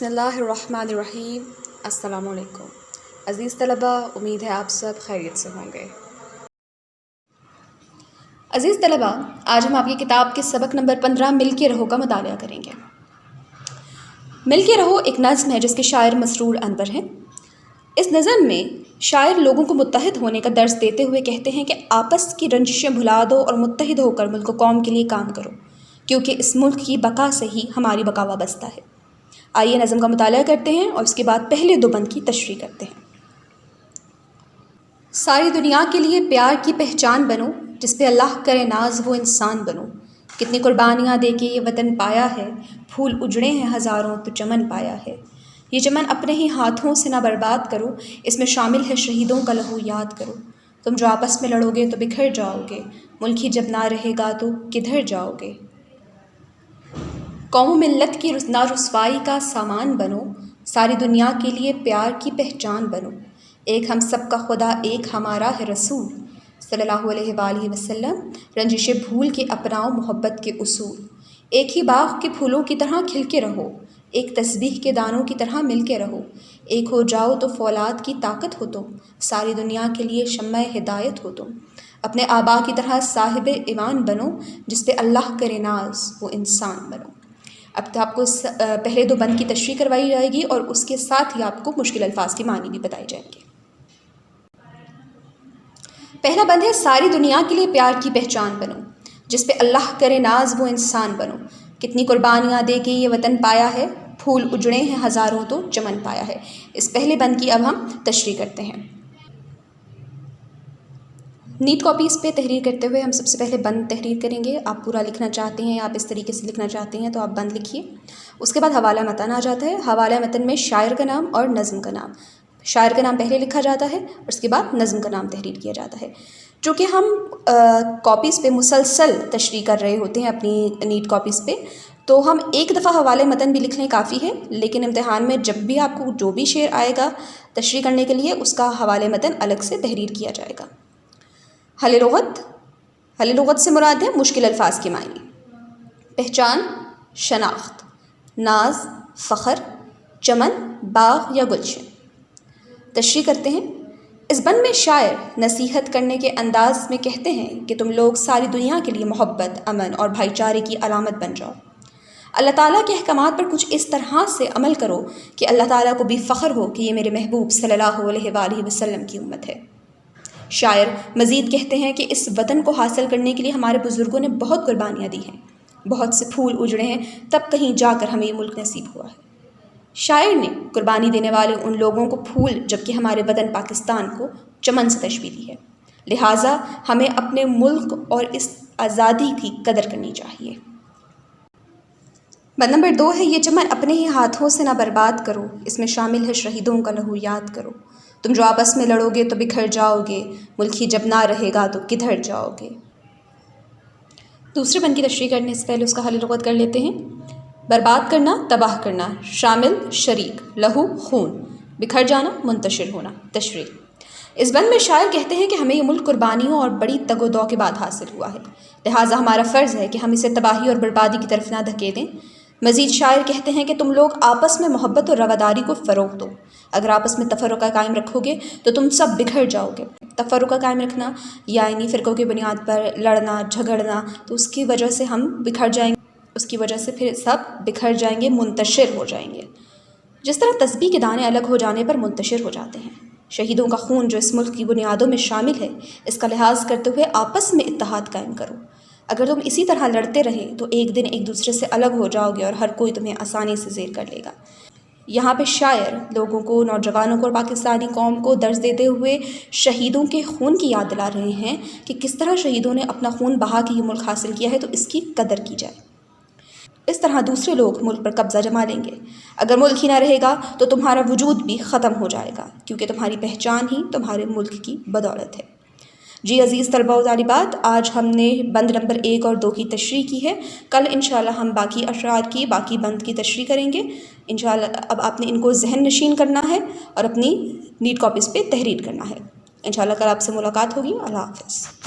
بسم اللہ الرحمن الرحیم۔ السلام علیکم عزیز طلبہ، امید ہے آپ سب خیریت سے ہوں گے۔ عزیز طلبہ، آج ہم آپ کی کتاب کے سبق نمبر 15 مل کے رہو کا مطالعہ کریں گے۔ مل کے رہو ایک نظم ہے جس کے شاعر مسرور انور ہیں۔ اس نظم میں شاعر لوگوں کو متحد ہونے کا درس دیتے ہوئے کہتے ہیں کہ آپس کی رنجشیں بھلا دو اور متحد ہو کر ملک و قوم کے لیے کام کرو، کیونکہ اس ملک کی بقا سے ہی ہماری بقا وابستہ ہے۔ آئیے نظم کا مطالعہ کرتے ہیں اور اس کے بعد پہلے دو بند کی تشریح کرتے ہیں۔ ساری دنیا کے لیے پیار کی پہچان بنو، جس پہ اللہ کرے ناز وہ انسان بنو۔ کتنی قربانیاں دے کے یہ وطن پایا ہے، پھول اجڑے ہیں ہزاروں تو چمن پایا ہے۔ یہ چمن اپنے ہی ہاتھوں سے نہ برباد کرو، اس میں شامل ہے شہیدوں کا لہو یاد کرو۔ تم جو آپس میں لڑو گے تو بکھر جاؤ گے، ملک ہی جب نہ رہے گا تو کدھر جاؤ گے۔ قوم و ملت کی نہ رسوائی کا سامان بنو، ساری دنیا کے لیے پیار کی پہچان بنو۔ ایک ہم سب کا خدا، ایک ہمارا ہے رسول، صلی اللہ علیہ وآلہ وسلم۔ رنجشیں بھول کے اپناؤ محبت کے اصول۔ ایک ہی باغ کے پھولوں کی طرح کھل کے رہو، ایک تسبیح کے دانوں کی طرح مل کے رہو۔ ایک ہو جاؤ تو فولاد کی طاقت ہو تم، ساری دنیا کے لیے شمع ہدایت ہو تم۔ اپنے آبا کی طرح صاحب ایمان بنو، جس پہ اللہ کرے ناز وہ انسان بنو۔ اب تو آپ کو پہلے دو بند کی تشریح کروائی جائے گی اور اس کے ساتھ ہی آپ کو مشکل الفاظ کے معنی بھی بتائے جائیں گے۔ پہلا بند ہے ساری دنیا کے لیے پیار کی پہچان بنو، جس پہ اللہ کرے ناز وہ انسان بنو۔ کتنی قربانیاں دے کے یہ وطن پایا ہے، پھول اجڑے ہیں ہزاروں تو چمن پایا ہے۔ اس پہلے بند کی اب ہم تشریح کرتے ہیں۔ نیٹ کاپیز پہ تحریر کرتے ہوئے ہم سب سے پہلے بند تحریر کریں گے۔ آپ پورا لکھنا چاہتے ہیں، آپ اس طریقے سے لکھنا چاہتے ہیں تو آپ بند لکھیے۔ اس کے بعد حوالہ متن آ جاتا ہے۔ حوالہ متن میں شاعر کا نام اور نظم کا نام، شاعر کا نام پہلے لکھا جاتا ہے اور اس کے بعد نظم کا نام تحریر کیا جاتا ہے۔ چونکہ ہم کاپیز پہ مسلسل تشریح کر رہے ہوتے ہیں اپنی نیٹ کاپیز پہ، تو ہم ایک دفعہ حوالہ متن بھی لکھ لیں کافی ہے، لیکن امتحان میں جب بھی آپ کو جو بھی شعر آئے گا تشریح کرنے کے لیے، اس کا حوالہ متن الگ سے تحریر کیا جائے گا۔ حل لغت سے مراد ہے مشکل الفاظ کے معنی۔ پہچان، شناخت، ناز، فخر، چمن، باغ یا گلشن۔ تشریح کرتے ہیں۔ اس بند میں شاعر نصیحت کرنے کے انداز میں کہتے ہیں کہ تم لوگ ساری دنیا کے لیے محبت، امن اور بھائی چارے کی علامت بن جاؤ۔ اللہ تعالیٰ کے احکامات پر کچھ اس طرح سے عمل کرو کہ اللہ تعالیٰ کو بھی فخر ہو کہ یہ میرے محبوب صلی اللہ علیہ وآلہ وسلم کی امت ہے۔ شاعر مزید کہتے ہیں کہ اس وطن کو حاصل کرنے کے لیے ہمارے بزرگوں نے بہت قربانیاں دی ہیں، بہت سے پھول اجڑے ہیں، تب کہیں جا کر ہمیں یہ ملک نصیب ہوا ہے۔ شاعر نے قربانی دینے والے ان لوگوں کو پھول جبکہ ہمارے وطن پاکستان کو چمن سے تشبیہ دی ہے، لہٰذا ہمیں اپنے ملک اور اس آزادی کی قدر کرنی چاہیے۔ بند نمبر 2 ہے یہ چمن اپنے ہی ہاتھوں سے نہ برباد کرو، اس میں شامل ہے شہیدوں کا لہو یاد کرو۔ تم جو آپس میں لڑو گے تو بکھر جاؤ گے، ملک ہی جب نہ رہے گا تو کدھر جاؤ گے۔ دوسرے بند کی تشریح کرنے سے پہلے اس کا حل لغت کر لیتے ہیں۔ برباد کرنا، تباہ کرنا، شامل شریک، لہو خون، بکھر جانا، منتشر ہونا۔ تشریح۔ اس بند میں شاعر کہتے ہیں کہ ہمیں یہ ملک قربانیوں اور بڑی تگ و دو کے بعد حاصل ہوا ہے، لہٰذا ہمارا فرض ہے کہ ہم اسے تباہی اور بربادی کی طرف نہ دھکیلیں۔ مزید شاعر کہتے ہیں کہ تم لوگ آپس میں محبت اور رواداری کو فروغ دو، اگر آپس میں تفرقہ قائم رکھو گے تو تم سب بکھر جاؤ گے۔ تفرقہ قائم رکھنا یعنی فرقوں کی بنیاد پر لڑنا جھگڑنا، تو اس کی وجہ سے ہم بکھر جائیں گے، اس کی وجہ سے پھر سب بکھر جائیں گے، منتشر ہو جائیں گے۔ جس طرح تسبیح کے دانے الگ ہو جانے پر منتشر ہو جاتے ہیں، شہیدوں کا خون جو اس ملک کی بنیادوں میں شامل ہے، اس کا لحاظ کرتے ہوئے آپس میں اتحاد قائم کرو۔ اگر تم اسی طرح لڑتے رہے تو ایک دن ایک دوسرے سے الگ ہو جاؤ گے اور ہر کوئی تمہیں آسانی سے زیر کر لے گا۔ یہاں پہ شاعر لوگوں کو، نوجوانوں کو اور پاکستانی قوم کو درس دیتے ہوئے شہیدوں کے خون کی یاد دلا رہے ہیں کہ کس طرح شہیدوں نے اپنا خون بہا کے یہ ملک حاصل کیا ہے، تو اس کی قدر کی جائے۔ اس طرح دوسرے لوگ ملک پر قبضہ جما لیں گے۔ اگر ملک ہی نہ رہے گا تو تمہارا وجود بھی ختم ہو جائے گا، کیونکہ تمہاری پہچان ہی تمہارے ملک کی بدولت ہے۔ جی عزیز طلباء و طالبات، آج ہم نے بند نمبر 1 اور 2 کی تشریح کی ہے۔ کل انشاءاللہ ہم باقی اشعار کی، باقی بند کی تشریح کریں گے انشاءاللہ۔ اب آپ نے ان کو ذہن نشین کرنا ہے اور اپنی نیٹ کاپیز پہ تحریر کرنا ہے۔ انشاءاللہ کل آپ سے ملاقات ہوگی۔ اللہ حافظ۔